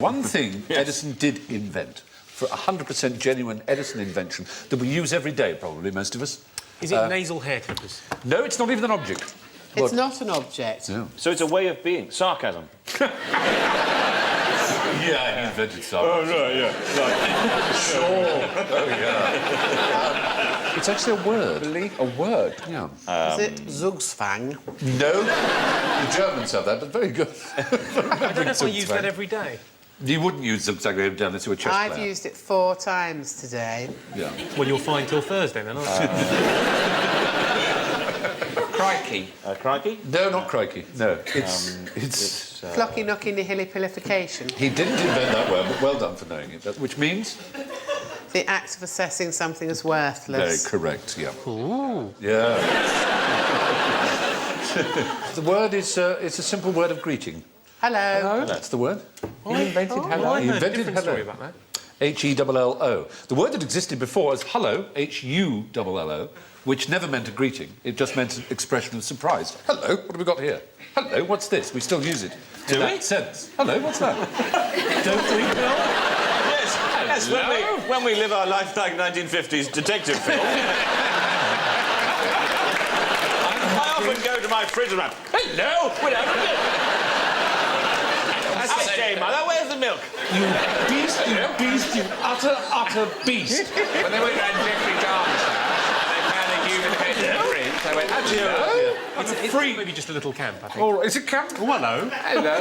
One thing Edison did invent, for 100% genuine Edison invention, that we use every day, probably, most of us. Is it nasal hair clippers? No, it's not even an object. It's not an object. No. So it's a way of being. Sarcasm. Yeah, he invented sarcasm. Oh, right, yeah. Right. Sure. Oh, yeah. It's actually a word. Really? A word, yeah. Is it Zugsfang? No. The Germans have that, but very good. I don't know if I use that every day. You wouldn't use zigzag unless you were a chess player. I've used it 4 times today. Yeah. Well, you're fine till Thursday, then, aren't you? Crikey. Crikey? No, not crikey. No, it's Flocky knocky nihilipilification. He didn't invent that word, but well done for knowing it. Which means? The act of assessing something as Very worthless. correct, yeah. Ooh. Yeah. The word is it's a simple word of greeting. Hello. That's the word. He invented hello. I He heard a invented different hello. story about that. H-E-L-L-O. The word that existed before as hello, H-U-L-L-O, which never meant a greeting. It just meant an expression of surprise. Hello, what have we got here? Hello, what's this? We still use it. Do in we? that sense. Hello, what's that? Don't we, Bill? Yes, when we live our life like 1950s detective film. I often go to my fridge and I'm, hello, we'll have a milk. Okay, Mother, where's the milk? You beast, you utter beast. When they went round Jeffrey Dahmer's house, they found a human head in the fridge. They went, hello. It's free. Maybe just a little camp, I think. Oh, is it camp? Oh, hello. Hello.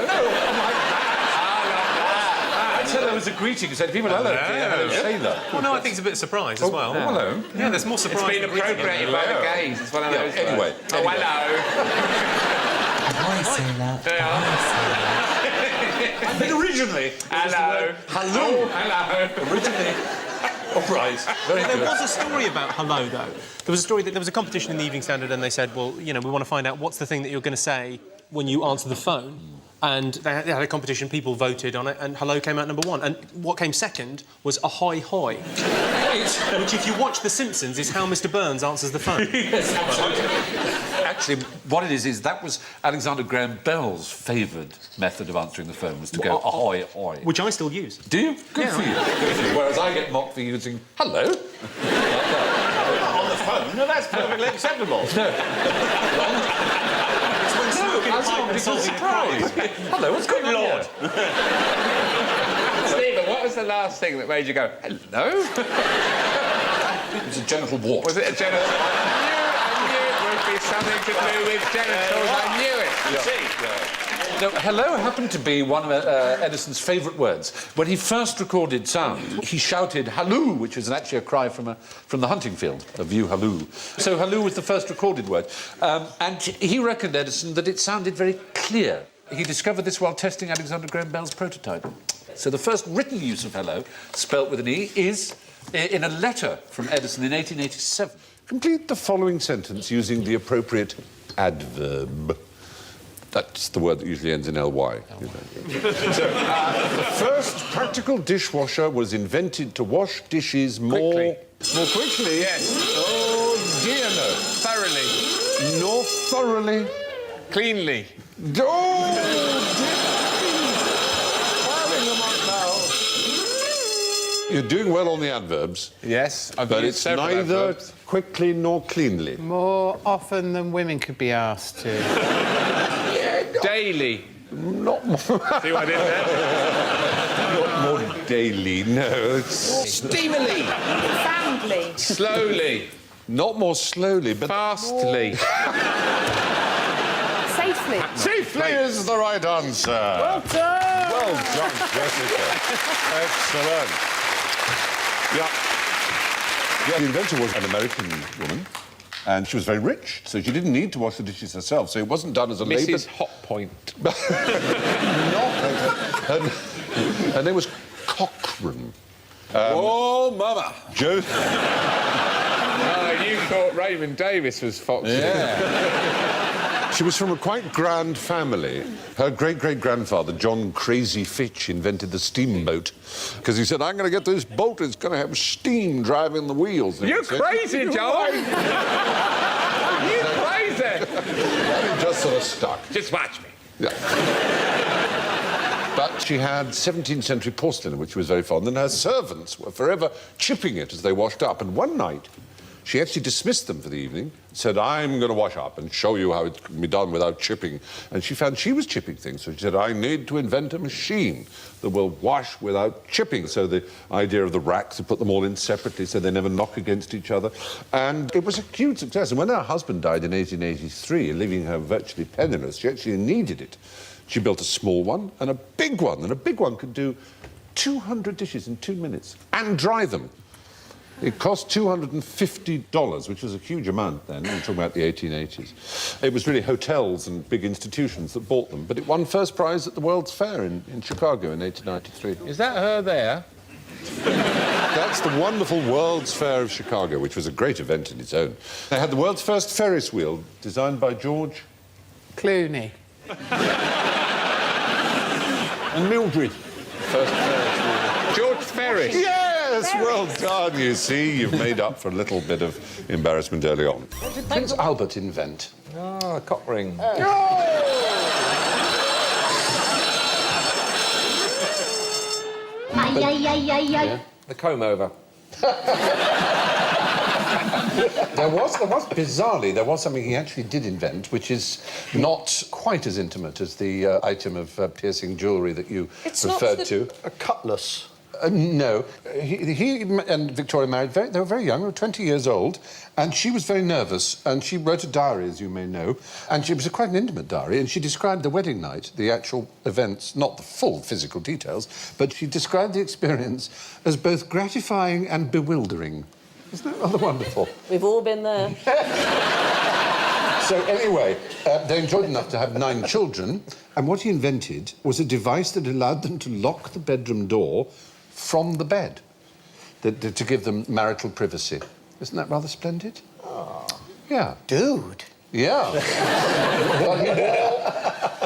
I said there was a greeting. I said, people, hello, dear, hello, sailor. Well, no, I think it's a bit of surprise as well. Hello. Yeah, there's more It's surprise. been than greeting. appropriated by the gays. It's one of those. Anyway. Oh, hello. Hi, sailor. But originally... Hello. Hello. Hello. Originally... Oh, right. Very There good. was a story about hello, though. There was a story that there was a competition in the Evening Standard, and they said, well, you know, we want to find out what's the thing that you're going to say when you answer the phone. And they had a competition, people voted on it, and hello came out number 1. And what came second was a hi hi. Which, if you watch The Simpsons, is how Mr. Burns answers the phone. Yes, absolutely. Actually, what it is that was Alexander Graham Bell's favoured method of answering the phone, was to go ahoy, ahoy. Which I still use. Do you? Good for you. Good for you. Whereas I get mocked for using hello. Not on the phone. No, that's perfectly acceptable. It's a surprise. Hello, what's going on here? Stephen, what was the last thing that made you go, hello? It was a genital wart. Was it a genital? I knew it would be something to do with genitals. I knew it. No, hello happened to be one of Edison's favourite words. When he first recorded sound, he shouted halloo, which was actually a cry from the hunting field, a view halloo. So halloo was the first recorded word. And he reckoned, Edison, that it sounded very clear. He discovered this while testing Alexander Graham Bell's prototype. So the first written use of hello, spelt with an E, is in a letter from Edison in 1887. Complete the following sentence using the appropriate adverb. That's the word that usually ends in ly. So, the first practical dishwasher was invented to wash dishes more quickly. Yes. Oh dear, no. Thoroughly. Nor thoroughly. Cleanly. Oh dear. You're doing well on the adverbs. Yes, I've But used it's several neither adverbs. quickly nor cleanly. More often than women could be asked to. Daily. Not more. See what I did there? Not more daily, no. It's Steamily. Soundly. Slowly. not more slowly, but Fastly. Safely. safely is the right answer. Well done. Well done, Jessica. Excellent. Yeah. The inventor was an American woman, and she was very rich, so she didn't need to wash the dishes herself. So it wasn't done as a labour. Mrs. Hotpoint. Her name was Cochrane. Oh, mama. Joe. Oh, you thought Raymond Davis was foxy. Yeah. She was from a quite grand family. Her great-great-grandfather, John Crazy Fitch, invented the steamboat because he said, I'm going to get this boat, it's going to have steam driving the wheels. And You're he said, crazy, John. You're crazy. It just sort of stuck. Just watch me. Yeah. But she had 17th century porcelain, which she was very fond, and her servants were forever chipping it as they washed up. And one night, she actually dismissed them for the evening, said, I'm going to wash up and show you how it can be done without chipping. And she found she was chipping things, so she said, I need to invent a machine that will wash without chipping. So the idea of the racks, to put them all in separately so they never knock against each other. And it was a huge success. And when her husband died in 1883, leaving her virtually penniless, she actually needed it. She built a small one and a big one, and a big one could do 200 dishes in 2 minutes and dry them. It cost $250, which was a huge amount then. We're talking about the 1880s. It was really hotels and big institutions that bought them, but it won first prize at the World's Fair in Chicago in 1893. Is that her there? That's the wonderful World's Fair of Chicago, which was a great event in its own. They had the world's first Ferris wheel, designed by George... Clooney. and Mildred. First Ferris wheel. George Ferris. Yes, well done, you see. You've made up for a little bit of embarrassment early on. What did Prince Albert invent? Oh, a cock ring. The comb over. There was, bizarrely, there was something he actually did invent, which is not quite as intimate as the item of piercing jewellery that you referred to. A cutlass. No. He and Victoria married, they were very young, they were 20 years old, and she was very nervous, and she wrote a diary, as you may know, and it was quite an intimate diary, and she described the wedding night, the actual events, not the full physical details, but she described the experience as both gratifying and bewildering. Isn't that rather wonderful? We've all been there. So anyway, they enjoyed enough to have 9 children, and what he invented was a device that allowed them to lock the bedroom door from the bed, to give them marital privacy. Isn't that rather splendid? Oh. Yeah. Dude. Yeah.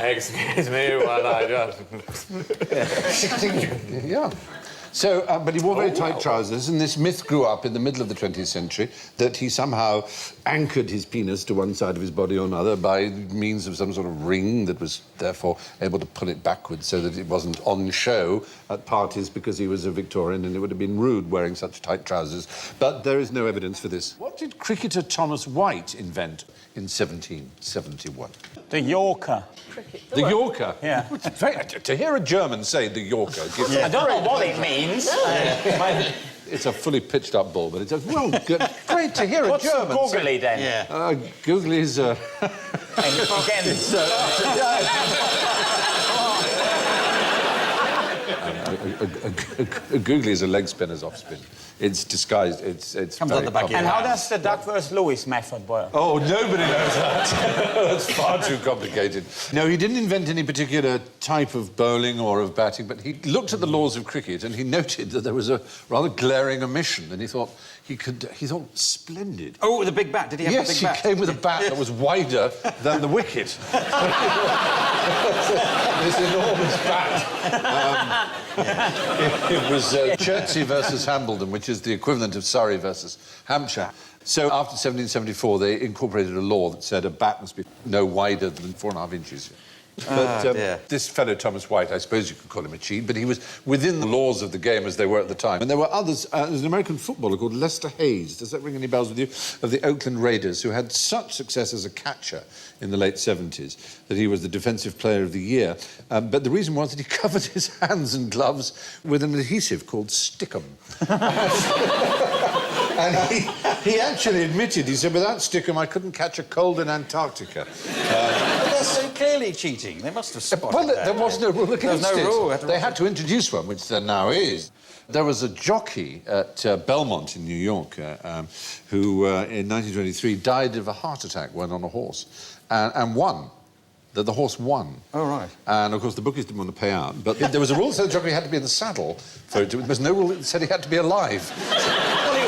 Excuse me while I just... Yeah. So, but he wore very tight trousers, and this myth grew up in the middle of the 20th century that he somehow anchored his penis to one side of his body or another by means of some sort of ring that was therefore able to pull it backwards so that it wasn't on show at parties because he was a Victorian and it would have been rude wearing such tight trousers. But there is no evidence for this. What did cricketer Thomas White invent in 1771? The Yorker. The Yorker? Yeah. To hear a German say the Yorker... gives I don't know what it means. It's a fully pitched-up ball, but it's a... Well, good. Great to hear a German What's googly then? Yeah. Googly's... A googly is a leg spinner's off-spin. It's disguised, it's Comes very on the back. And complicated. how does the Duck vs. Lewis method work? Oh, nobody knows that. That's far too complicated. No, he didn't invent any particular type of bowling or of batting, but he looked at the laws of cricket and he noted that there was a rather glaring omission, and he thought splendid. Oh, with a big bat. Did he have a big bat? Yes, he came with a bat that was wider than the wicket. This enormous bat. It was Chertsey versus Hambledon, which is the equivalent of Surrey versus Hampshire. So after 1774, they incorporated a law that said a bat must be no wider than 4.5 inches. But this fellow, Thomas White, I suppose you could call him a cheat, but he was within the laws of the game as they were at the time. And there were others. There's an American footballer called Lester Hayes. Does that ring any bells with you? Of the Oakland Raiders, who had such success as a catcher in the late 70s that he was the Defensive Player of the Year. But the reason was that he covered his hands and gloves with an adhesive called Stickum. And he actually admitted, he said, without Stickum, I couldn't catch a cold in Antarctica. That's so clearly cheating. They must have spotted Well, that. there was no rule against There was no rule. They had to introduce one, which there now is. There was a jockey at Belmont in New York who, in 1923, died of a heart attack when on a horse and won. The horse won. Oh, right. And, of course, the bookies didn't want to pay out. But there was a rule that said the jockey had to be in the saddle. There was no rule that said he had to be alive. Well, he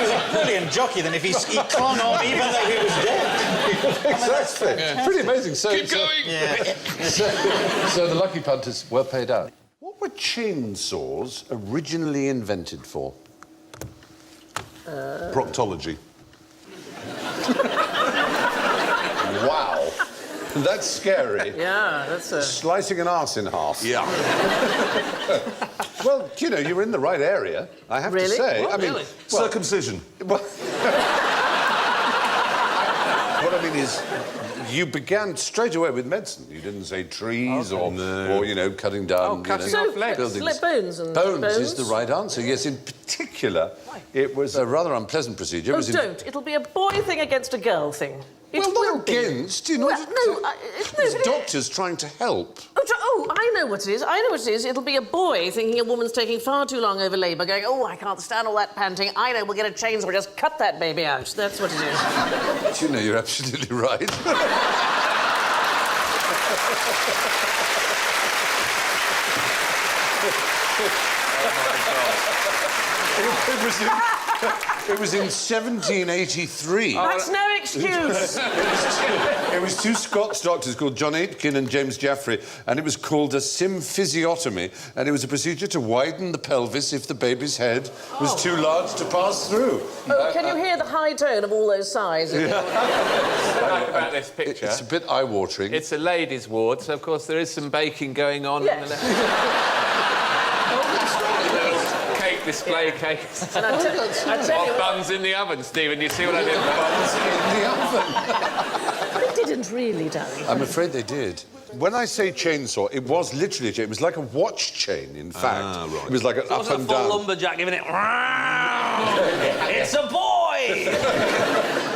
was a brilliant jockey, then, if he clung on even though he was dead. Exactly. Pretty amazing. Keep going! So the lucky punters were paid out. What were chainsaws originally invented for? Proctology. Wow. That's scary. Yeah, that's a... Slicing an arse in half. Yeah. Well, you know, you're in the right area, I have to Really? say. What? I mean, Really? well, Circumcision. Well, what I mean is, you began straight away with medicine. You didn't say trees or, you know, cutting down cutting you know, off legs. buildings. Like bones and... Bones is the right answer. Yes, in particular, it was a rather unpleasant procedure. It Oh, was don't. It'll be a boy thing against a girl thing. It well, will not be. against, you know. Well, no, It's doctors trying to help. Oh, I know what it is. I know what it is. It'll be a boy thinking a woman's taking far too long over labour, going, oh, I can't stand all that panting. I know, we'll get a chainsaw, just cut that baby out. That's what it is. But you know, you're absolutely right. It was in 1783. That's no excuse. It was two Scots doctors called John Aitken and James Jaffrey, and it was called a symphysiotomy, and it was a procedure to widen the pelvis if the baby's head was too large to pass through. Oh, can you hear the high tone of all those sighs? About this picture. It's a bit eye-watering. It's a ladies' ward, so of course there is some baking going on. Yes. On the left. Cake display cakes. And I tell you what, Buns in the oven, Stephen. You see what I did? in the oven. they didn't really, darling. I'm afraid they did. When I say chainsaw, it was literally a chain. It was like a watch chain, in fact. Right. It was like an up Wasn't a and full down. lumberjack giving it... It's a boy!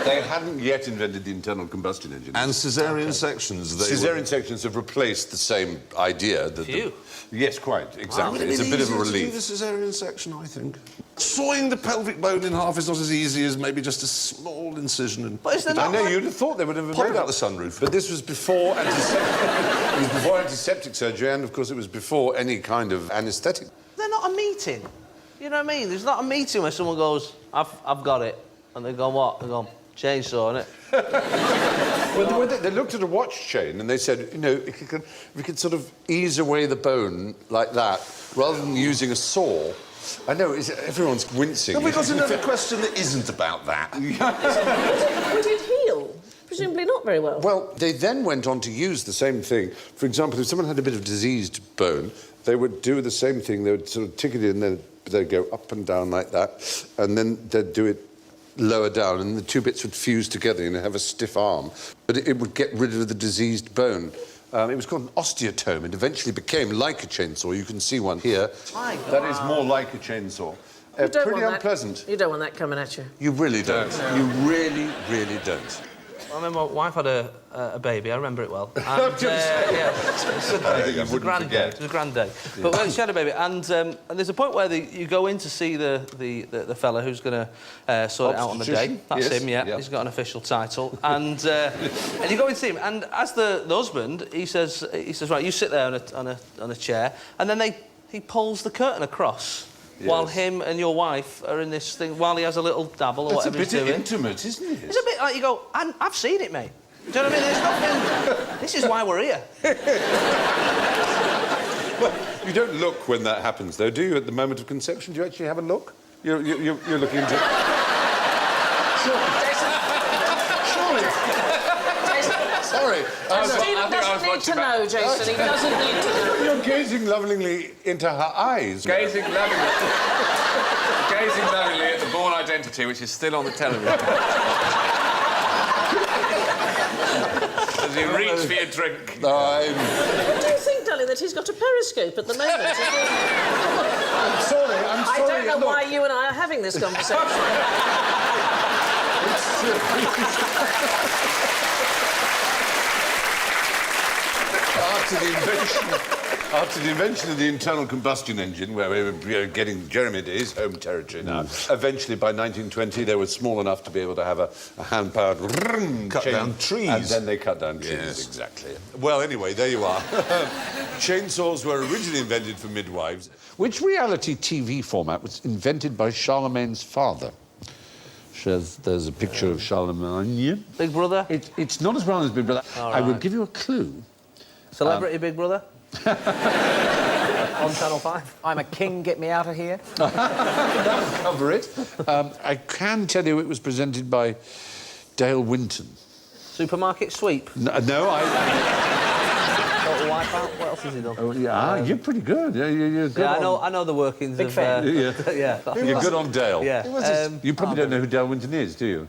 They hadn't yet invented the internal combustion engine. And caesarean sections. Caesarean sections have replaced the same idea. That Phew. Yes, quite, exactly. It's a bit of a To do relief. the caesarean section, I think. Sawing the pelvic bone in half is not as easy as maybe just a small incision and... But is there I not... know, you'd have thought they would have Pop made it out up the sunroof. But this was before antiseptic. It was before antiseptic surgery, and of course it was before any kind of anaesthetic. They're not a meeting. You know what I mean? There's not a meeting where someone goes, I've got it. And they go, what? They go, chainsaw, innit? Well, they looked at a watch chain and they said, you know, if we could sort of ease away the bone like that, rather than using a saw. I know, everyone's wincing. Have we got another question that isn't about that? Would it heal? Presumably not very well. Well, they then went on to use the same thing. For example, if someone had a bit of diseased bone, they would do the same thing. They would sort of tick it in, then they'd go up and down like that, and then they'd do it lower down, and the two bits would fuse together and have a stiff arm. But it would get rid of the diseased bone. It was called an osteotome. It eventually became like a chainsaw. You can see one here. My God. That is more like a chainsaw. You don't Pretty want unpleasant. That, you don't want that coming at you. You really don't. You really, really don't. I remember my wife had a baby, I remember it well. And, I think I it was a wouldn't grand day. forget. It was a grand day. But when she had a baby, and there's a point where you go in to see the fella who's going to sort it out on the day. Obstetrician? That's Yes. him, yeah. Yeah. He's got an official title. And you go in to see him, and as the husband, he says, right, you sit there on a chair, and then he pulls the curtain across. Yes. While him and your wife are in this thing, while he has a little dabble or That's a whatever he's bit doing. intimate, isn't it? It's a bit like you go, I've seen it, mate. Do you know what I mean? There's nothing... This is why we're here. Well, you don't look when that happens, though, do you? At the moment of conception, do you actually have a look? You're looking into... Sorry. Stephen doesn't need to know, Jason. He doesn't need to know. You're gazing lovingly into her eyes. Gazing lovingly at the Born Identity, which is still on the television. As you reach for your drink. No, Do you think, darling, that he's got a periscope at the moment? I'm sorry. I don't know why you and I are having this conversation. After the invention of the internal combustion engine, where we were getting Jeremy to his home territory now, eventually by 1920 they were small enough to be able to have a hand-powered Cut down trees. And then they cut down trees, Yes. exactly. Well, anyway, there you are. Chainsaws were originally invented for midwives. Which reality TV format was invented by Charlemagne's father? There's a picture of Charlemagne. Big Brother? It's not as brown as Big Brother. All I will right. give you a clue. Celebrity Big Brother? On Channel 5. I'm a king, get me out of here. That'll cover it. I can tell you it was presented by Dale Winton. Supermarket sweep. No, Total wipeout. What else has he done? Oh, yeah, you're pretty good. Yeah, you're good. Yeah, I know the workings Big of... fan. Yeah. yeah. You're good on Dale. Yeah. You probably don't know who Dale Winton is, do you?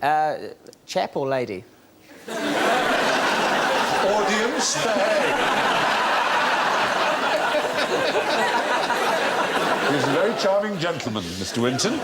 Chap or lady? Audience, behave. He's a very charming gentleman, Mr. Winton.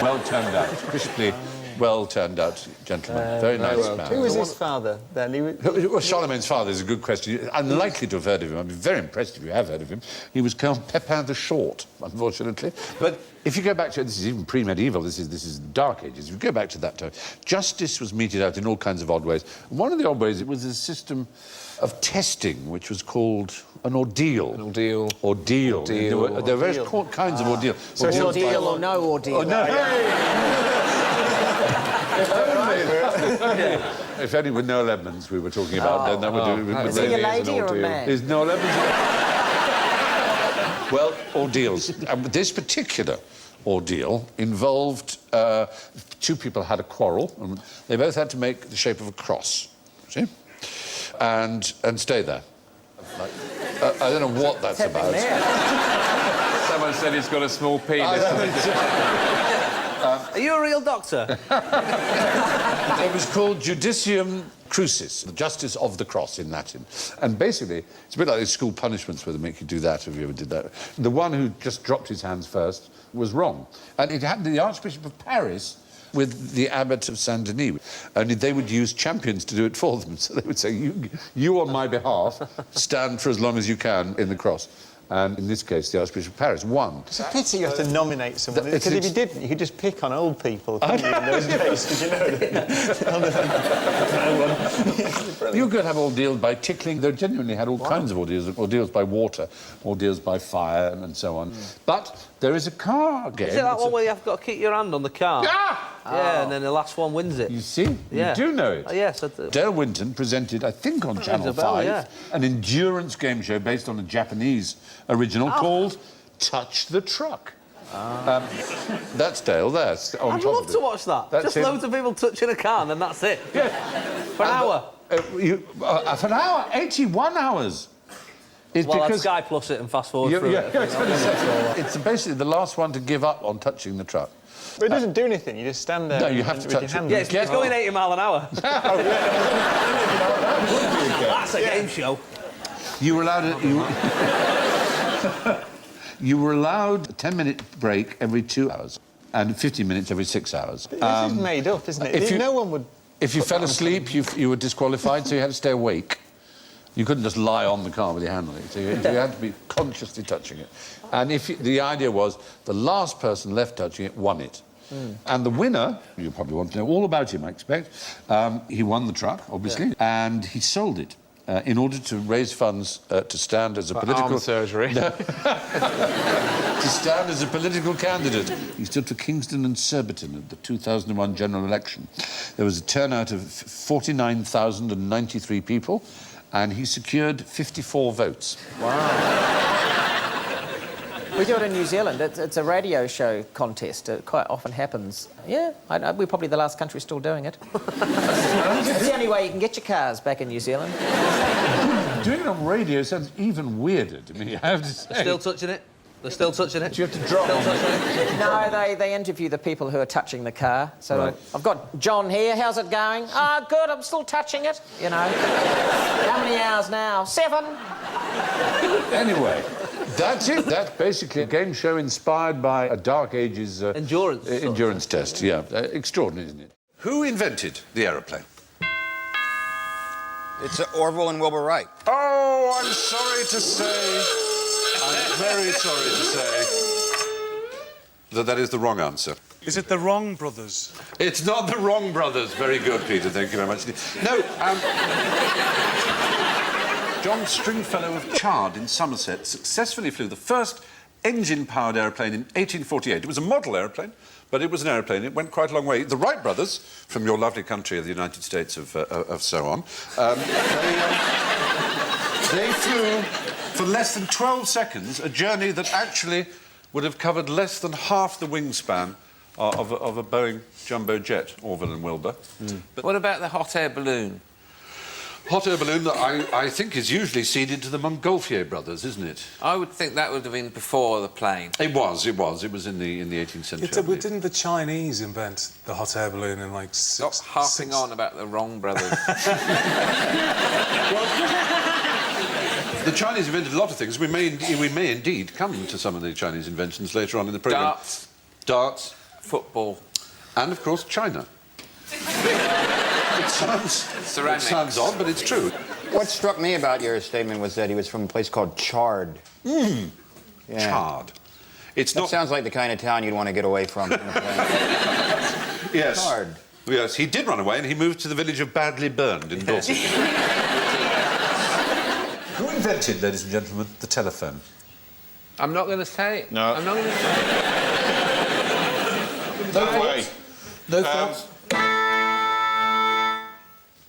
Well turned out, crisply well turned out gentleman. Very nice man. Who was his father then? Well, Charlemagne's father is a good question. You're unlikely to have heard of him. I'd be very impressed if you have heard of him. He was Count Pepin the Short, unfortunately. But if you go back to... This is even pre-medieval. This is the Dark Ages. If you go back to that time, justice was meted out in all kinds of odd ways. And one of the odd ways, it was a system of testing, which was called an ordeal. An ordeal. Ordeal. There were various kinds of ordeal. So it's ordeal or no ordeal? Oh, no. If only with Noel Edmonds we were talking about, then that would do it. Is he a lady or a man? Is Noel Edmonds... Well, ordeals. This particular ordeal involved... two people had a quarrel, and they both had to make the shape of a cross, see? And stay there. I don't know what that's about. Someone said he's got a small penis. Are you a real doctor? It was called Judicium Crucis, the justice of the cross in Latin. And basically, it's a bit like those school punishments where they make you do that, if you ever did that. The one who just dropped his hands first was wrong. And it happened to the Archbishop of Paris with the Abbot of Saint-Denis. Only they would use champions to do it for them. So they would say, you on my behalf, stand for as long as you can in the cross. And in this case, the Archbishop of Paris won. It's a pity you have to nominate someone, because if you didn't, you could just pick on old people, couldn't you, in those days, did you know that? You could have ordeals by tickling. They genuinely had all kinds of ordeals. Ordeals by water, ordeals by fire, and so on. But there is a car game. Is it that one where you've got to keep your hand on the car? Yeah! Yeah, and then the last one wins it. You see? Yeah. You do know it. Yes, I do. Dale Winton presented, I think on Channel 5, an endurance game show based on a Japanese original called Touch the Truck. That's Dale there. I'd love to watch that. Just loads of people touching a car and then that's it. Yeah. For an hour. For an hour? 81 hours. It's Well, because I'd Sky Plus it and fast forward through it. It's basically the last one to give up on touching the truck. But it doesn't do anything, you just stand there. No, you have to touch it. Yeah, it's going 80 mile an hour. That's a game show. You were allowed you were allowed a 10-minute break every 2 hours and 15 minutes every 6 hours. This is made up, isn't it? No one would... If you fell asleep, you were disqualified, so you had to stay awake. You couldn't just lie on the car with your hand on it, so you had to be consciously touching it. And the idea was the last person left touching it won it. And the winner, you probably want to know all about him, I expect, he won the truck, obviously, and he sold it in order to raise funds to stand as a political... Arm surgery. No. To stand as a political candidate. He stood for Kingston and Surbiton at the 2001 general election. There was a turnout of 49,093 people, and he secured 54 votes. Wow. We do it in New Zealand. It's a radio show contest. It quite often happens. Yeah, we're probably the last country still doing it. It's the only way you can get your cars back in New Zealand. Doing it on radio sounds even weirder to me, I have to say. Still touching it? They're still touching it? Do you have to drop? Still touching it? No, they interview the people who are touching the car. So right. I've got John here. How's it going? Ah, good. I'm still touching it. You know. How many hours now? 7. Anyway, that's it. That's basically a game show inspired by a Dark Ages... endurance test, yeah. Extraordinary, isn't it? Who invented the aeroplane? It's Orville and Wilbur Wright. Oh, I'm sorry to say... I'm very sorry to say that is the wrong answer. Is it the Wrong Brothers? It's not the Wrong Brothers. Very good, Peter. Thank you very much. No, John Stringfellow of Chard in Somerset successfully flew the first engine-powered aeroplane in 1848. It was a model aeroplane, but it was an aeroplane. It went quite a long way. The Wright brothers, from your lovely country of the United States of so on, they flew for less than 12 seconds a journey that actually would have covered less than half the wingspan of a Boeing jumbo jet, Orville and Wilbur. But what about the hot air balloon? Hot air balloon that I think is usually ceded to the Montgolfier brothers, isn't it? I would think that would have been before the plane. It was in the 18th century. Didn't the Chinese invent the hot air balloon in like Stop harping on about the wrong brothers. The Chinese invented a lot of things. We may indeed come to some of the Chinese inventions later on in the programme. Darts. Football. And, of course, China. It sounds odd, but it's true. What struck me about your statement was that he was from a place called Chard. Yeah. Chard. That sounds like the kind of town you'd want to get away from. Yes. Chard. Yes, he did run away and he moved to the village of Badly Burned in Dorset. Who invented, ladies and gentlemen, the telephone? I'm not going to say it. No. I'm not going to say it. No thoughts? No thoughts?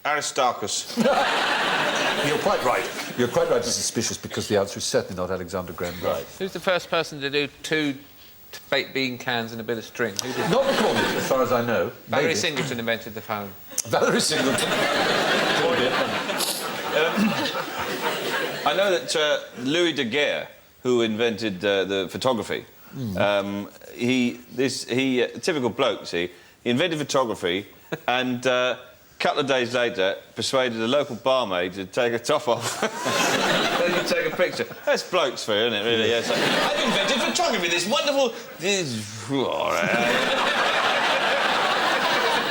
Aristarchus. You're quite right. You're quite right. It's suspicious because the answer is certainly not Alexander Graham Bell. Who's the first person to do 2 baked bean cans and a bit of string? Who did Not recorded, as far as I know. Valerie Maybe. Singleton invented the phone. Valerie Singleton. I know that Louis Daguerre, who invented the photography, typical bloke, see, he invented photography and a couple of days later persuaded a local barmaid to take her top off. Then you take a picture. That's bloke's for you, isn't it, really? Yes. I've invented photography, this wonderful...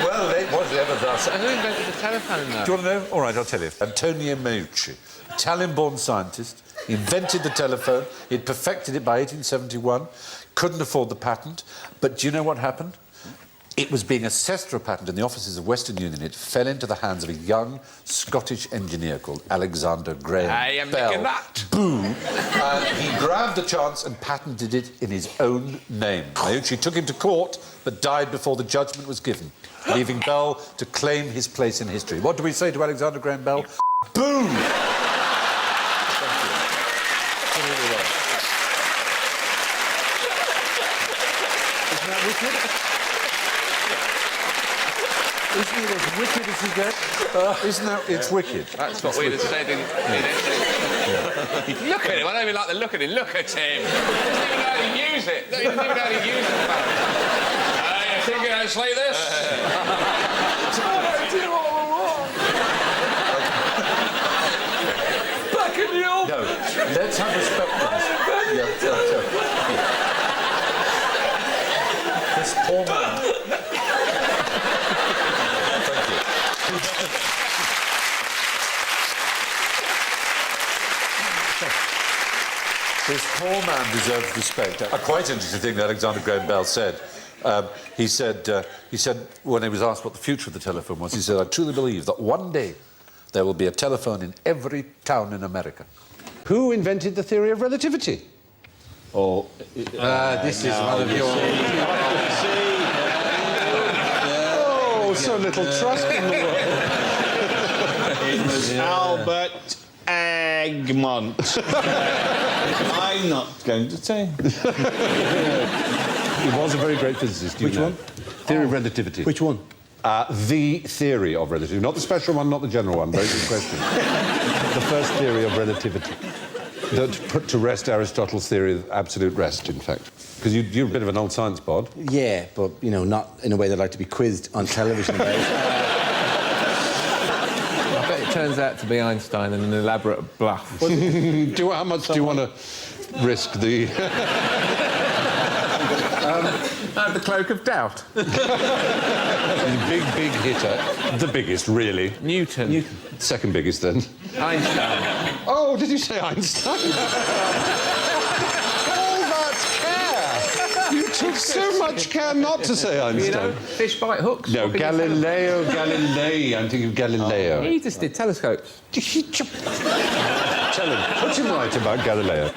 Well, it was ever thus. Who invented the telephone, though? Do you want to know? All right, I'll tell you. Antonio Meucci, Italian-born scientist, he invented the telephone. He'd perfected it by 1871, couldn't afford the patent. But do you know what happened? It was being assessed for a patent in the offices of Western Union. It fell into the hands of a young Scottish engineer called Alexander Graham Bell. nicking that. Boo! He grabbed the chance and patented it in his own name. Meucci took him to court, but died before the judgment was given, leaving Bell to claim his place in history. What do we say to Alexander Graham Bell? Boo! Isn't that wicked? Isn't it as wicked as you get? Isn't that... It's wicked. That's what we'd have said in... Look at him. I don't even like the look at him. Look at him. He doesn't even know how to use it. He doesn't even know how to use it. You think you're going to slay this? Back in the old... No, let's have respect for this. This poor man... This poor man deserves respect. A quite interesting thing that Alexander Graham Bell said. He said when he was asked what the future of the telephone was, he said, "I truly believe that one day there will be a telephone in every town in America." Who invented the theory of relativity? Oh, this is one of your... Oh, so little trust in the world. It was Albert Egmont. I'm not going to say. He was a very great physicist. Which one? Theory of relativity. Which one? The theory of relativity. Not the special one, not the general one. Very good question. The first theory of relativity. That put to rest Aristotle's theory of absolute rest, in fact. Because you're a bit of an old science bod. Yeah, but, you know, not in a way that I'd like to be quizzed on television about. I bet it turns out to be Einstein and an elaborate bluff. How much do you want to risk the... The cloak of doubt. Big hitter. The biggest, really. Newton. Second biggest, then. Einstein. Oh, did you say Einstein? All that care! You took so much care not to say Einstein. You know, fish bite hooks. No, Galileo Galilei. I'm thinking of Galileo. He just did telescopes. Tell him. Put him right about Galileo.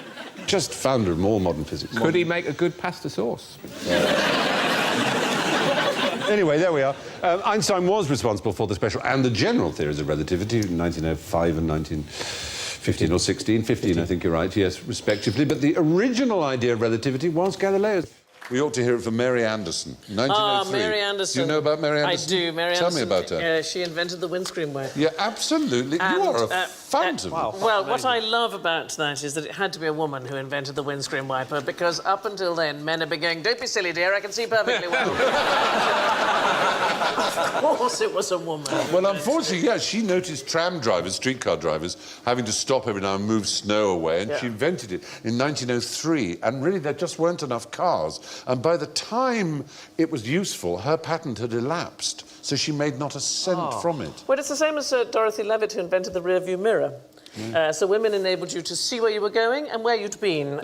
Just founder of more modern physics. Could he make a good pasta sauce? Anyway, there we are. Einstein was responsible for the special and the general theories of relativity in 1905 and 1915 or 16. 15, I think you're right, yes, respectively. But the original idea of relativity was Galileo's. we ought to hear it from Mary Anderson, 1903. Mary Anderson. Do you know about Mary Anderson? I do. Mary Tell Anderson. me about her. She invented the windscreen wiper. Yeah, absolutely. And, you are a fountain. Well, what I love about that is that it had to be a woman who invented the windscreen wiper, because up until then, men have been going, "Don't be silly, dear, I can see perfectly well." Of course it was a woman. Well, unfortunately, yeah, she noticed tram drivers, streetcar drivers, having to stop every now and move snow away, and she invented it in 1903, and really there just weren't enough cars. And by the time it was useful, her patent had elapsed, so she made not a cent from it. Well, it's the same as Dorothy Levitt, who invented the rear-view mirror. So women enabled you to see where you were going and where you'd been.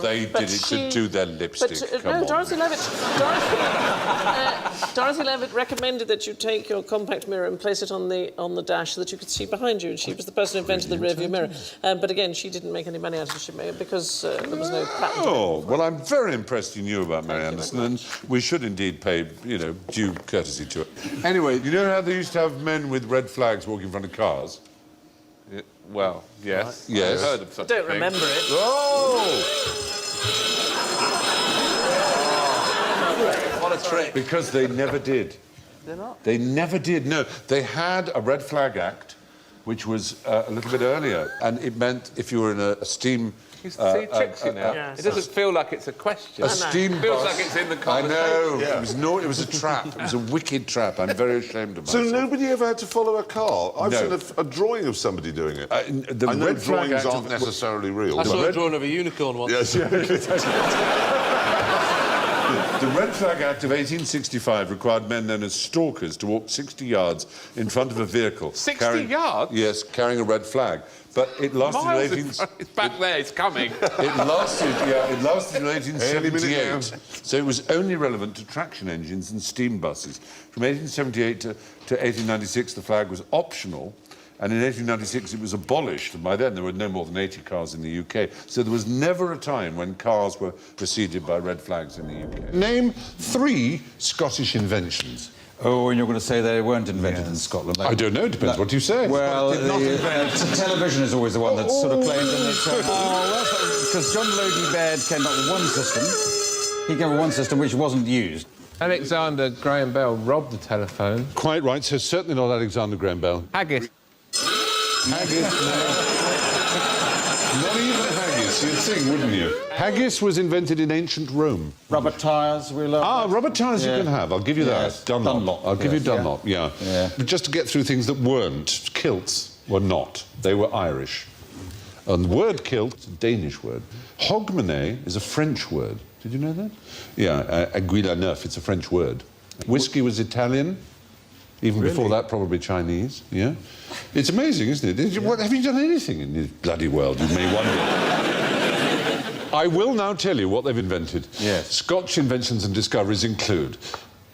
They did it to do their lipstick. No, Dorothy Levitt. Dorothy Levitt recommended that you take your compact mirror and place it on the dash so that you could see behind you. And she was the person who invented the rear-view mirror. But again, she didn't make any money out of it because there was no patent. Oh, well, I'm very impressed you knew about Mary Anderson, and we should indeed pay, due courtesy to it. Anyway, you know how they used to have men with red flags walking in front of cars? Yeah, well, yes. Right. Yes. I've heard of such I don't a thing. remember it. Oh! What a trick. Because they never did. They're not? They never did, no. They had a Red Flag Act, which was a little bit earlier, and it meant if you were in a steam... He tricks you now. It doesn't feel like it's a question. A steam It feels bus. like it's in the I conversation. know. Yeah. It was a trap. It was a wicked trap. I'm very ashamed of So myself. nobody ever had to follow a car? I've No. seen a drawing of somebody doing it. The I know Red Flag drawings Act aren't necessarily real. I saw a drawing of a unicorn once. Yes, yeah. The Red Flag Act of 1865 required men known as stalkers to walk 60 yards in front of a vehicle. 60 yards? Yes, carrying a red flag. But it lasted Miles in in front. It's back there, it's coming. It lasted in 1878. Any minute So it was only relevant to traction engines and steam buses. From 1878 to 1896, the flag was optional. And in 1896, it was abolished. And by then, there were no more than 80 cars in the UK. So there was never a time when cars were preceded by red flags in the UK. Name 3 Scottish inventions. Oh, and you're going to say they weren't invented in Scotland. I don't know. It depends what you say. Well, television is always the one that's sort of claimed, and it's because John Logie Baird came up with one system. He came up with one system which wasn't used. Alexander Graham Bell robbed the telephone. Quite right. So certainly not Alexander Graham Bell. Haggis. Haggis, no. Not even haggis, you'd think, wouldn't you? Haggis was invented in ancient Rome. Rubber tyres, we love. Rubber tyres you can have, I'll give you Yes. that. Dunlop. I'll give you Dunlop, yeah. But just to get through things that weren't, kilts were not. They were Irish. And the word kilt is a Danish word. Hogmanay is a French word. Did you know that? Yeah, aiguille à neuf, it's a French word. Whiskey was Italian. Even before that, probably Chinese, yeah? It's amazing, isn't it? Have you done anything in this bloody world, you may wonder? I will now tell you what they've invented. Yes. Scotch inventions and discoveries include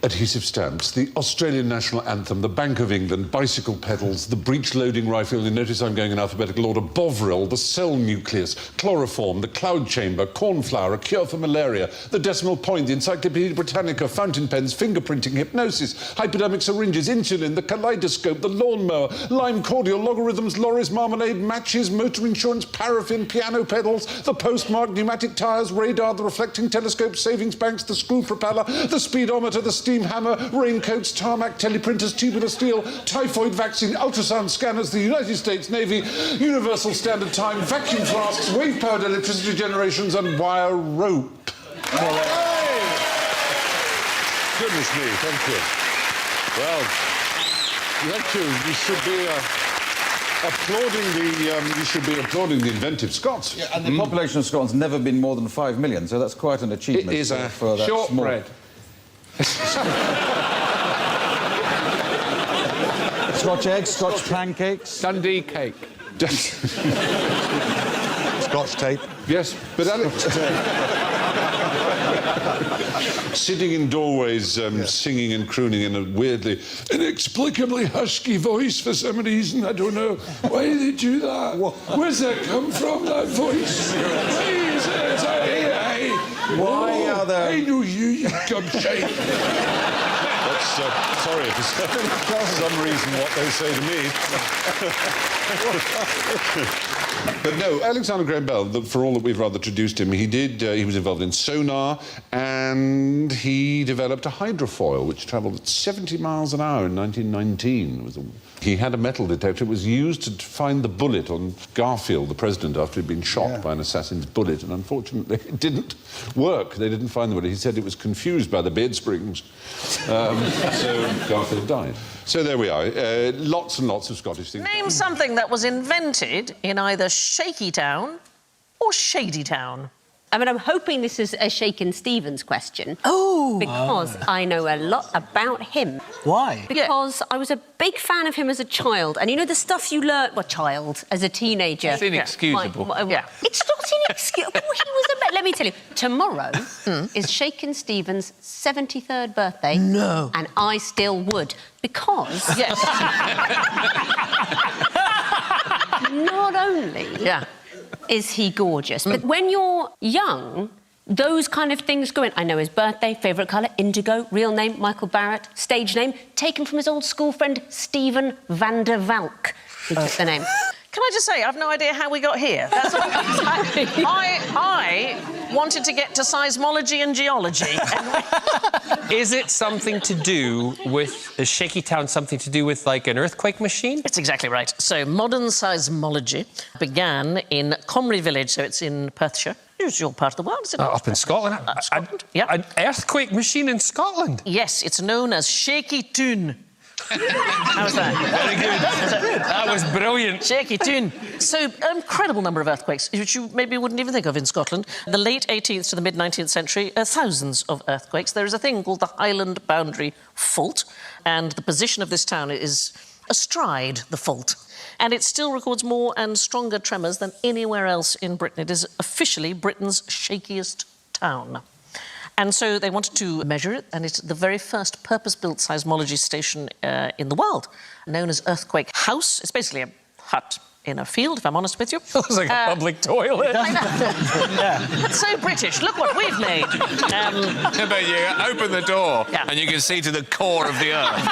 adhesive stamps, the Australian national anthem, the Bank of England, bicycle pedals, the breech-loading rifle, you notice I'm going in alphabetical order, Bovril, the cell nucleus, chloroform, the cloud chamber, cornflower, a cure for malaria, the decimal point, the Encyclopedia Britannica, fountain pens, fingerprinting, hypnosis, hypodermic syringes, insulin, the kaleidoscope, the lawnmower, lime cordial, logarithms, lorries, marmalade, matches, motor insurance, paraffin, piano pedals, the postmark, pneumatic tyres, radar, the reflecting telescope, savings banks, the screw propeller, the speedometer, the steam hammer, raincoats, tarmac, teleprinters, tubular steel, typhoid vaccine, ultrasound scanners, the United States Navy, universal standard time, vacuum flasks, wave-powered electricity generations, and wire rope. Goodness me, thank you. Well, you should be applauding the inventive Scots. Yeah, and the population of Scotland's never been more than 5 million, so that's quite an achievement. It is for that shortbread. Scotch eggs, Scotch pancakes. Dundee cake. Scotch tape. Yes, but Alex... Sitting in doorways, singing and crooning in a weirdly, inexplicably husky voice for some reason. I don't know why they do that. Where's that come from, that voice? Why is it? Why are there... I know you gobshite. That's, sorry, for some reason what they say to me. But no, Alexander Graham Bell, for all that we've rather traduced him, he was involved in sonar, and he developed a hydrofoil which travelled at 70 miles an hour in 1919. He had a metal detector. It was used to find the bullet on Garfield, the president, after he'd been shot by an assassin's bullet, and unfortunately it didn't work. They didn't find the bullet. He said it was confused by the bed springs. So Garfield died. So there we are. Lots and lots of Scottish things. Name something that was invented in either Shaky Town or Shady Town. I mean, I'm hoping this is a Shakin' Stevens question. Oh! Because I know a lot about him. Why? Because I was a big fan of him as a child. And you know the stuff you learn... Well, child, as a teenager. It's inexcusable. It's not inexcusable. Let me tell you, tomorrow is Shakin' Stevens' 73rd birthday. No. And I still would. Because... Yes. Not only... Yeah. Is he gorgeous? But when you're young, those kind of things go in. I know his birthday, favourite colour, indigo, real name, Michael Barrett, stage name, taken from his old school friend, Stephen van der Valk. He took the name. Can I just say, I've no idea how we got here. That's all I wanted to get to seismology and geology. Is it something to do with a Shaky Town, something to do with, like, an earthquake machine? That's exactly right. So, modern seismology began in Comrie Village, so it's in Perthshire. It's your part of the world, isn't it? Up in Scotland? Scotland, yeah. An earthquake machine in Scotland? Yes, it's known as Shaky Toon. How's that? Very good. That was brilliant. Shaky Toon. So, incredible number of earthquakes, which you maybe wouldn't even think of in Scotland. The late 18th to the mid-19th century, thousands of earthquakes. There is a thing called the Highland Boundary Fault, and the position of this town is astride the fault. And it still records more and stronger tremors than anywhere else in Britain. It is officially Britain's shakiest town. And so they wanted to measure it, and it's the very first purpose-built seismology station in the world, known as Earthquake House. It's basically a hut in a field, if I'm honest with you. It was like a public toilet. I know. That's so British. Look what we've made. But you open the door and you can see to the core of the earth.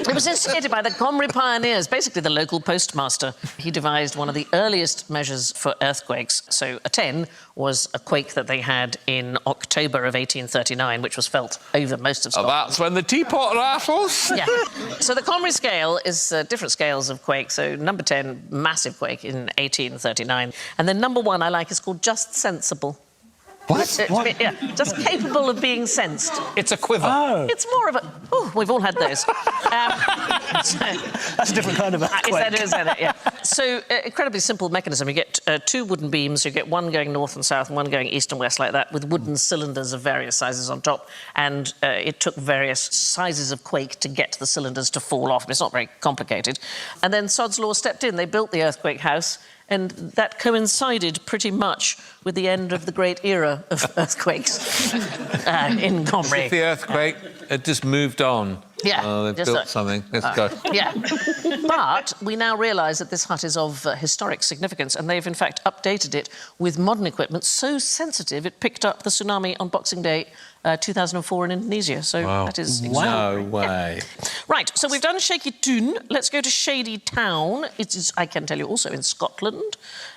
It was instigated by the Comrie pioneers, basically the local postmaster. He devised one of the earliest measures for earthquakes. So a 10 was a quake that they had in October of 1839, which was felt over most of Scotland. That's when the teapot rattles. Yeah. So the Comrie scale is different scales of quake. So number 10, massive quake in 1839. And then number 1 I like is called just sensible. What? Yeah, just capable of being sensed. It's a quiver. Oh. It's more of a... Oh, we've all had those. That's a different kind of earthquake. Is that it? Yeah. So, incredibly simple mechanism. You get 2 wooden beams. You get one going north and south and one going east and west like that, with wooden cylinders of various sizes on top. And it took various sizes of quake to get the cylinders to fall off. It's not very complicated. And then Sod's Law stepped in. They built the earthquake house. And that coincided pretty much with the end of the great era of earthquakes in Comrie. The earthquake had just moved on. Yeah. They've built something. Let's go. Yeah. But we now realise that this hut is of historic significance, and they've in fact updated it with modern equipment so sensitive it picked up the tsunami on Boxing Day 2004 in Indonesia. So that is... No way. Yeah. Right, so we've done Shaky Toon. Let's go to Shady Town. It is, I can tell you, also in Scotland.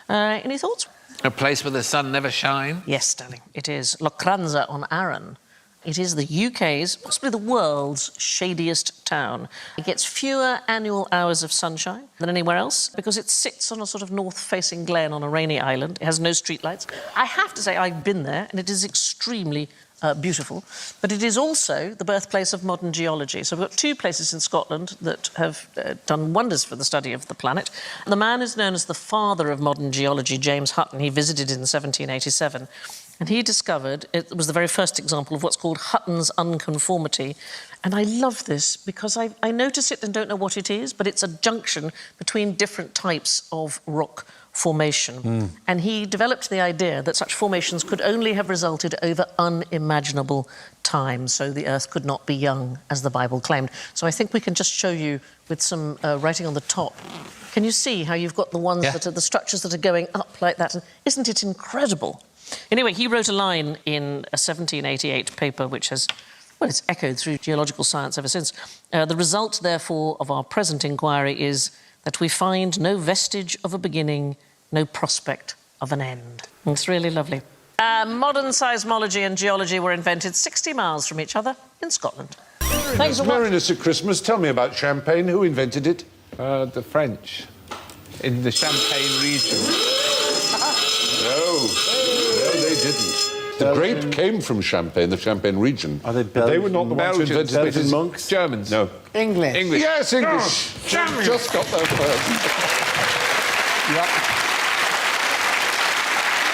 Any thoughts? A place where the sun never shines? Yes, darling. It is Lochranza on Arran. It is the UK's, possibly the world's, shadiest town. It gets fewer annual hours of sunshine than anywhere else because it sits on a sort of north-facing glen on a rainy island. It has no streetlights. I have to say I've been there, and it is extremely beautiful, but it is also the birthplace of modern geology. So we've got 2 places in Scotland that have done wonders for the study of the planet. The man is known as the father of modern geology, James Hutton. He visited in 1787. And he discovered, it was the very first example of what's called Hutton's unconformity. And I love this because I notice it and don't know what it is, but it's a junction between different types of rock formation. And he developed the idea that such formations could only have resulted over unimaginable time, so the Earth could not be young, as the Bible claimed. So I think we can just show you with some writing on the top. Can you see how you've got the ones that are the structures that are going up like that? And isn't it incredible? Anyway, he wrote a line in a 1788 paper which has Well, it's echoed through geological science ever since. The result, therefore, of our present inquiry is that we find no vestige of a beginning, no prospect of an end. It's really lovely. Modern seismology and geology were invented 60 miles from each other in Scotland. Thanks for watching. Marinus at Christmas, tell me about champagne. Who invented it? The French. In the Champagne region. No, they didn't. The grape came from Champagne, the Champagne region. Are they But they were not the ones who invented it. Belgian monks? Germans. No. English. Yes, English. Just got there first.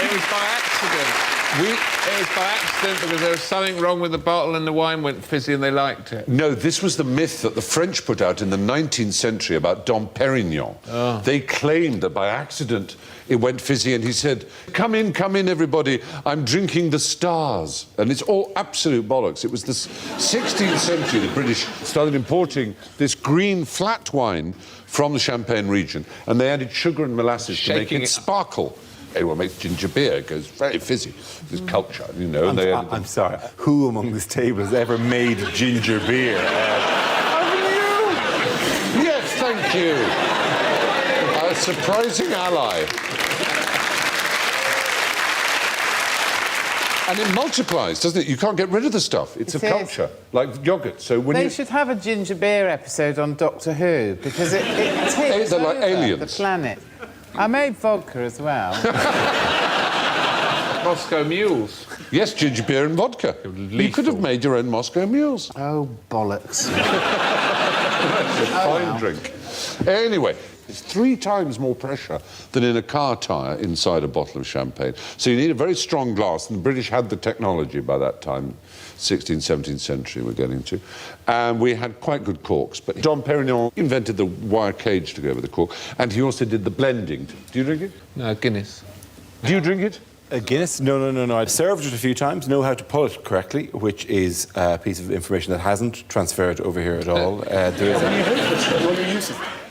It was by accident. It was by accident because there was something wrong with the bottle and the wine went fizzy and they liked it. No, this was the myth that the French put out in the 19th century about Dom Perignon. Oh. They claimed that by accident it went fizzy and he said, come in, everybody, I'm drinking the stars. And it's all absolute bollocks. It was the 16th century the British started importing this green flat wine from the Champagne region and they added sugar and molasses to make it sparkle. Anyone makes ginger beer, it goes very fizzy. There's culture, you know. I'm sorry. Who among this table has ever made ginger beer? Yes, thank you. A surprising ally. And it multiplies, doesn't it? You can't get rid of the stuff. It's a culture, like yogurt. So when They should have a ginger beer episode on Doctor Who because it takes They're like over aliens. the planet. I made vodka as well. Moscow mules. Yes, ginger beer and vodka. You could have made your own Moscow mules. Oh, bollocks. It's a fine drink. Anyway, it's 3 times more pressure than in a car tyre inside a bottle of champagne. So you need a very strong glass, and the British had the technology by that time. 16th, 17th century we're getting to. And we had quite good corks. But Dom Perignon invented the wire cage to go with the cork, and he also did the blending. Do you drink it? No, Guinness. Do you drink it? A Guinness? No. I've served it a few times, know how to pull it correctly, which is a piece of information that hasn't transferred over here at all.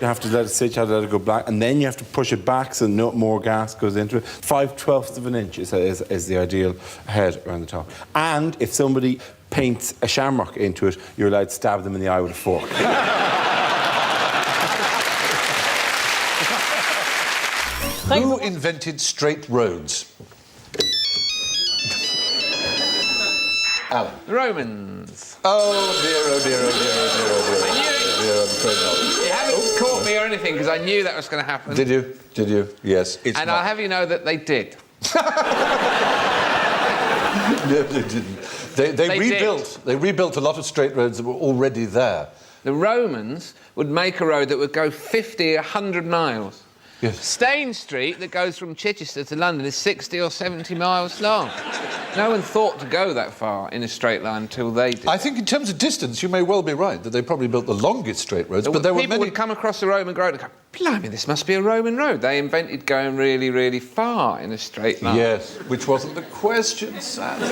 You have to let it sit, you have to let it go black, and then you have to push it back so no more gas goes into it. 5/12 of an inch is the ideal head around the top. And if somebody paints a shamrock into it, you're allowed to stab them in the eye with a fork. Who invented straight roads? Alan. The Romans. Oh dear, oh dear, oh dear, oh dear, oh dear. I'm afraid not. You haven't caught me or anything because I knew that was going to happen. Did you? Did you? Yes. It's and not. I'll have you know that they did. No, they didn't. They rebuilt a lot of straight roads that were already there. The Romans would make a road that would go 50, 100 miles. Yes. Stane Street, that goes from Chichester to London, is 60 or 70 miles long. No one thought to go that far in a straight line until they did. I think in terms of distance, you may well be right, that they probably built the longest straight roads, but there were People many... would come across the Roman road and go, blimey, this must be a Roman road. They invented going really, really far in a straight line. Yes, which wasn't the question, sadly.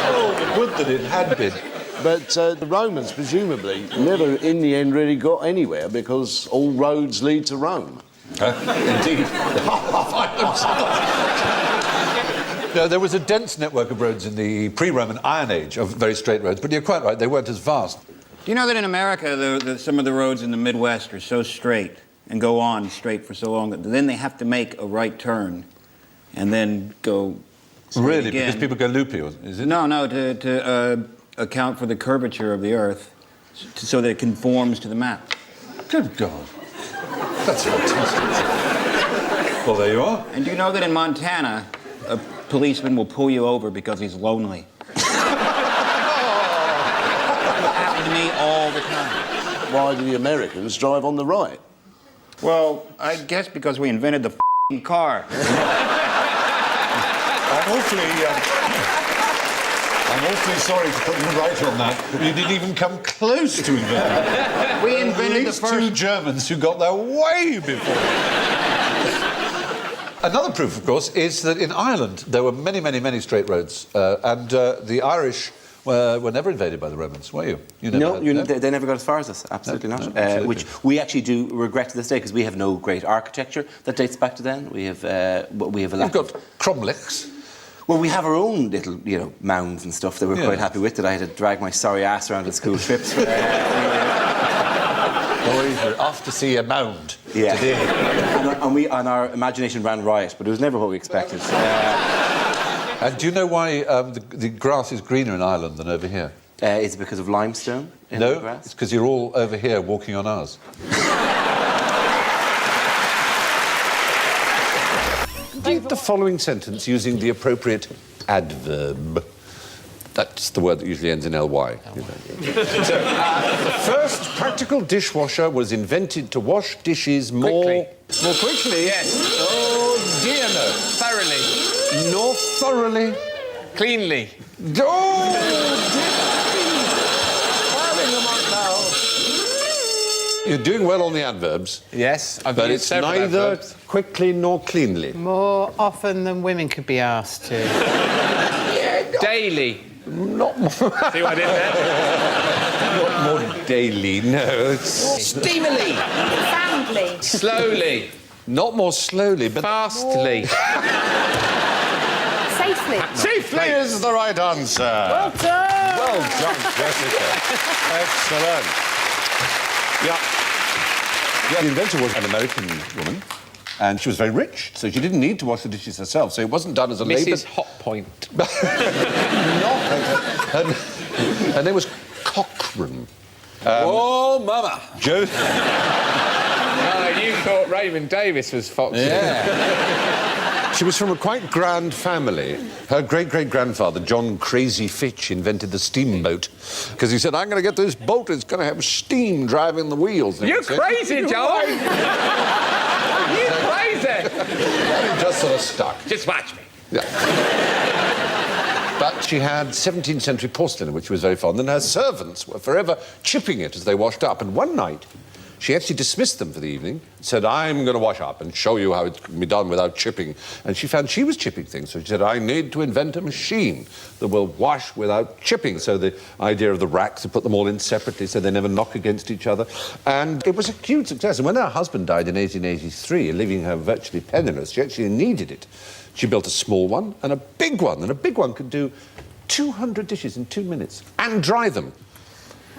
Oh, would that it had been. But the Romans, presumably, never in the end really got anywhere because all roads lead to Rome. Indeed. No, there was a dense network of roads in the pre-Roman Iron Age of very straight roads, but you're quite right, they weren't as vast. Do you know that in America, some of the roads in the Midwest are so straight and go on straight for so long that then they have to make a right turn and then go straight Really? again. Because people go loopy, is it? No, to account for the curvature of the Earth so that it conforms to the map. Good God. That's fantastic. Well, there you are. And do you know that in Montana, a policeman will pull you over because he's lonely? It happens to me all the time. Why do the Americans drive on the right? Well, I guess because we invented the f***ing car. I'm awfully sorry to put you right on that. You didn't even come close to inventing it. We invented the first 2 Germans who got there way before. Another proof, of course, is that in Ireland there were many, many, many straight roads, and the Irish were never invaded by the Romans, were you? You never They never got as far as us, absolutely not. Absolutely. Which we actually do regret to this day because we have no great architecture that dates back to then. We have a lack We've got cromlechs. Well, we have our own little, mounds and stuff that we're quite happy with, that I had to drag my sorry ass around at school trips. Boys, we're off to see a mound today. And our imagination ran riot, but it was never what we expected. And do you know why the grass is greener in Ireland than over here? Is it because of limestone in the grass? It's because you're all over here walking on ours. Complete the following sentence using the appropriate adverb. That's the word that usually ends in ly. So, the first practical dishwasher was invented to wash dishes more quickly. Yes. Oh dear, no. Thoroughly. Nor thoroughly. Cleanly. Oh dear. You're doing well on the adverbs. Yes, but it's neither quickly nor cleanly. More often than women could be asked to. Daily. Not more. See what I did there? Not more daily, no. Steamily. Profoundly. Slowly. Not more slowly, but fastly. Safely. Safely is the right answer. Well done. Well done, Jessica. Excellent. Yeah. The inventor was an American woman, and she was very rich, so she didn't need to wash the dishes herself, so it wasn't done as a labour... Mrs. Hotpoint. Her name was Cochrane. Oh, mama. Joe... You thought Raymond Davis was Foxy. Yeah. She was from a quite grand family. Her great-great-grandfather, John Crazy Fitch, invented the steamboat because he said, I'm going to get this boat, it's going to have steam driving the wheels. You're crazy, John! You're crazy! It just sort of stuck. Just watch me. Yeah. But she had 17th century porcelain, which she was very fond, and her servants were forever chipping it as they washed up. And one night, she actually dismissed them for the evening, said, I'm going to wash up and show you how it can be done without chipping. And she found she was chipping things, so she said, I need to invent a machine that will wash without chipping. So the idea of the racks, to put them all in separately so they never knock against each other. And it was a huge success. And when her husband died in 1883, leaving her virtually penniless, she actually needed it. She built a small one and a big one, and a big one could do 200 dishes in 2 minutes and dry them.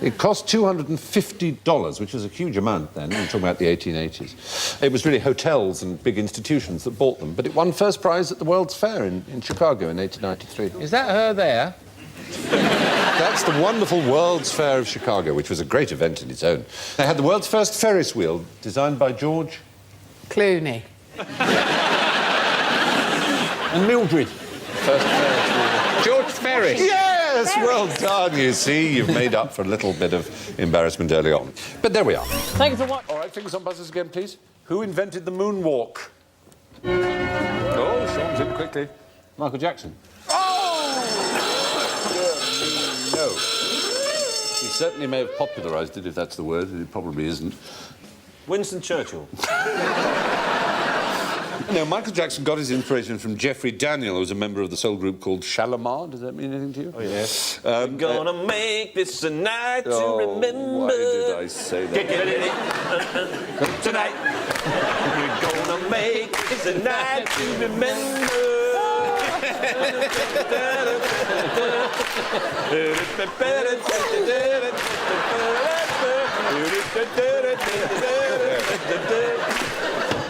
It cost $250, which was a huge amount then. I'm talking about the 1880s. It was really hotels and big institutions that bought them, but it won first prize at the World's Fair in Chicago in 1893. Is that her there? That's the wonderful World's Fair of Chicago, which was a great event in its own. They had the world's first Ferris wheel, designed by George... Clooney. And Mildred. First Ferris wheel. George Ferris. Yes, well done. You see, you've made up for a little bit of embarrassment early on. But there we are. Thank you for watching. All right, fingers on buzzers again, please. Who invented the moonwalk? Oh, Sean's in quickly. Michael Jackson. Oh! No. He certainly may have popularised it, if that's the word. It probably isn't. Winston Churchill. No, Michael Jackson got his inspiration from Jeffrey Daniel, who was a member of the soul group called Shalimar. Does that mean anything to you? Oh, yes. We're gonna make this a night to remember. Why did I say that? Tonight. We're gonna make this a night to remember.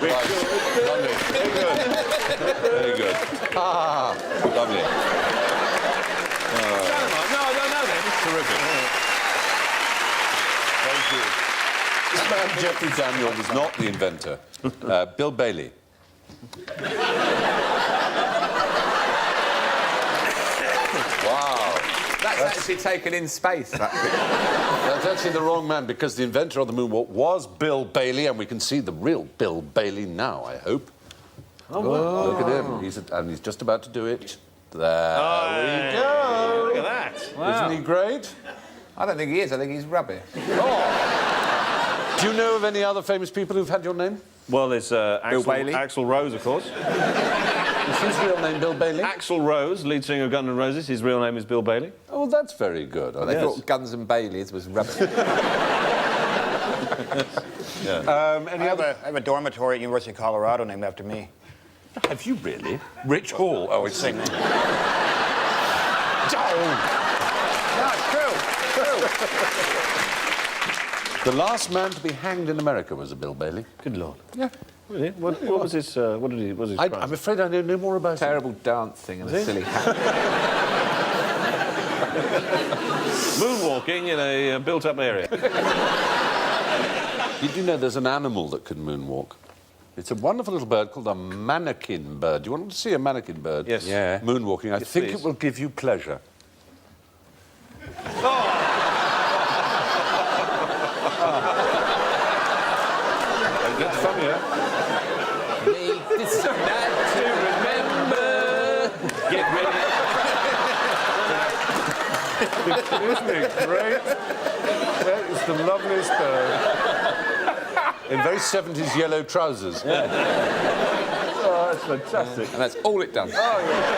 Right. Lovely. Very good. Very good. Ah, lovely. No, then. Terrific. Thank you. This man, Jeffrey Daniel, was not the inventor. Bill Bailey. Wow. That's actually taken in space, that bit. That's actually the wrong man, because the inventor of the moonwalk was Bill Bailey, and we can see the real Bill Bailey now, I hope. Oh, wow. Look at him. He's just about to do it. There we go. Look at that. Wow. Isn't he great? I don't think he is. I think he's rubbish. Oh. Do you know of any other famous people who've had your name? Well, there's Bailey. Axl Rose, of course. Is his real name Bill Bailey? Axl Rose, lead singer of Guns N' Roses. His real name is Bill Bailey. Oh, that's very good. They thought Guns and Baileys was rubbish. Yeah. I have a dormitory at University of Colorado named after me. Have you really? Rich Hall. Oh, it's singing. The last man to be hanged in America was a Bill Bailey. Good Lord. Yeah. Really? What was his... what did he... Was his I'm afraid I know no more about Terrible dancing and a silly hat. Moonwalking in a built-up area. You do know there's an animal that can moonwalk. It's a wonderful little bird called a mannequin bird. Do you want to see a mannequin bird? Yes. Yeah. Moonwalking. I think please. it will give you pleasure. It gets funnier. This night to remember. Get ready. Isn't it great? That is the loveliest bird. In very 70s yellow trousers. Yeah. Oh, that's fantastic. And that's all it does. Oh, yeah.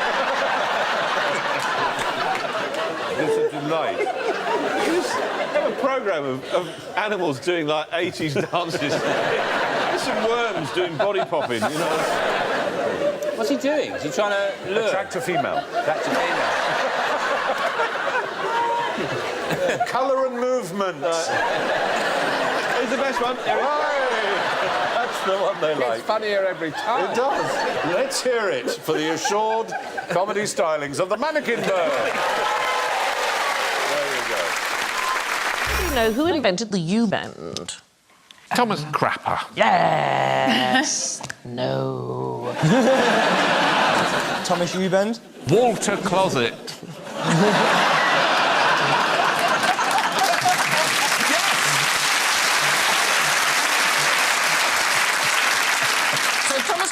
It's a delight. You just have a programme of animals doing, like, 80s dances. There's some worms doing body popping, you know. What's he doing? Is he trying to lure? Attract a female. Attract a female. Colour and movement. Who's the best one? That's the one they like. It's funnier every time. It does. Let's hear it for the assured comedy stylings of the mannequin bird. There you go. Do you know who invented the U-bend? Thomas Crapper. Yes. No. Thomas U-bend? Walter Closet.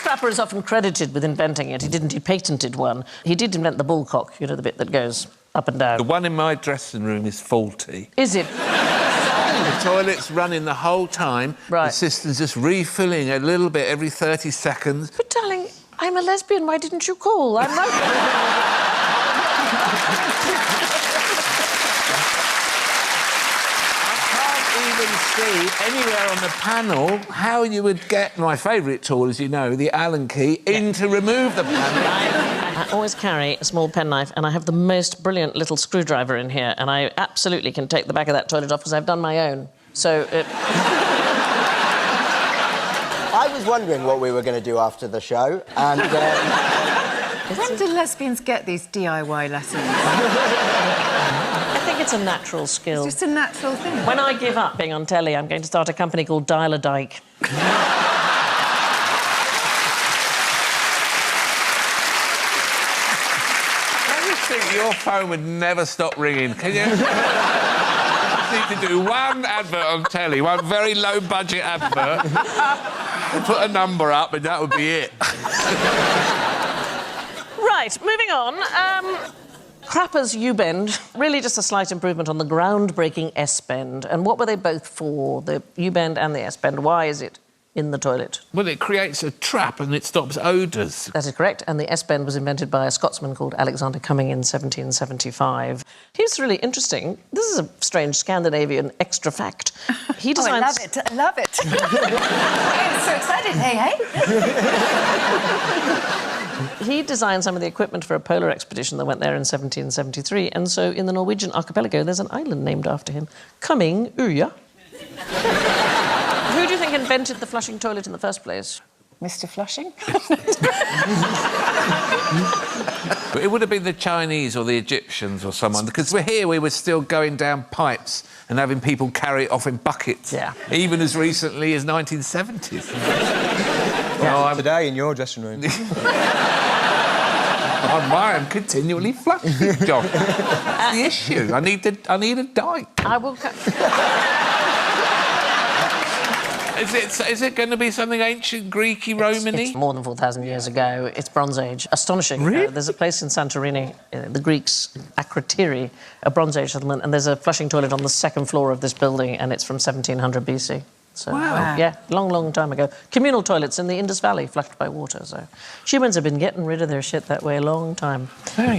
Crapper is often credited with inventing it. He didn't. He patented one. He did invent the bullcock, you know, the bit that goes up and down. The one in my dressing room is faulty. Is it? The toilet's running the whole time. Right. The system's just refilling a little bit every 30 seconds. But, darling, I'm a lesbian. Why didn't you call? I'm not... Even see anywhere on the panel how you would get my favourite tool, as you know, the Allen key, in to remove the panel. I always carry a small penknife, and I have the most brilliant little screwdriver in here, and I absolutely can take the back of that toilet off because I've done my own. So I was wondering what we were going to do after the show, and... When do lesbians get these DIY lessons? I think it's a natural skill. It's just a natural thing. When I give up being on telly, I'm going to start a company called Dial a Dyke. I just think your phone would never stop ringing. Can you? You need to do one advert on telly, one very low-budget advert, put a number up, and that would be it. Right, moving on. Crapper's U-bend, really just a slight improvement on the groundbreaking S-bend. And what were they both for, the U-bend and the S-bend? Why is it in the toilet? Well, it creates a trap and it stops odours. That is correct, and the S-bend was invented by a Scotsman called Alexander Cumming in 1775. He's really interesting. This is a strange Scandinavian extra fact. He designs... Oh, I love it, I love it. I'm so excited, hey. He designed some of the equipment for a polar expedition that went there in 1773, and so in the Norwegian archipelago there's an island named after him, Cumming Uya. Who do you think invented the flushing toilet in the first place? Mr. Flushing? But it would have been the Chinese or the Egyptians or someone, because we were still going down pipes and having people carry it off in buckets. Yeah. Even as recently as 1970s. Yeah, today in your dressing room. I'm continually flushing, John. That's the issue. I need a dyke. I will... Is it going to be something ancient, Greeky, Romany? It's more than 4,000 years ago. It's Bronze Age. Astonishing. Really? There's a place in Santorini, the Greeks, Akrotiri, a Bronze Age settlement, and there's a flushing toilet on the second floor of this building, and it's from 1700 BC. So, wow. Yeah, long, long time ago. Communal toilets in the Indus Valley, flushed by water, so... Humans have been getting rid of their shit that way a long time. Very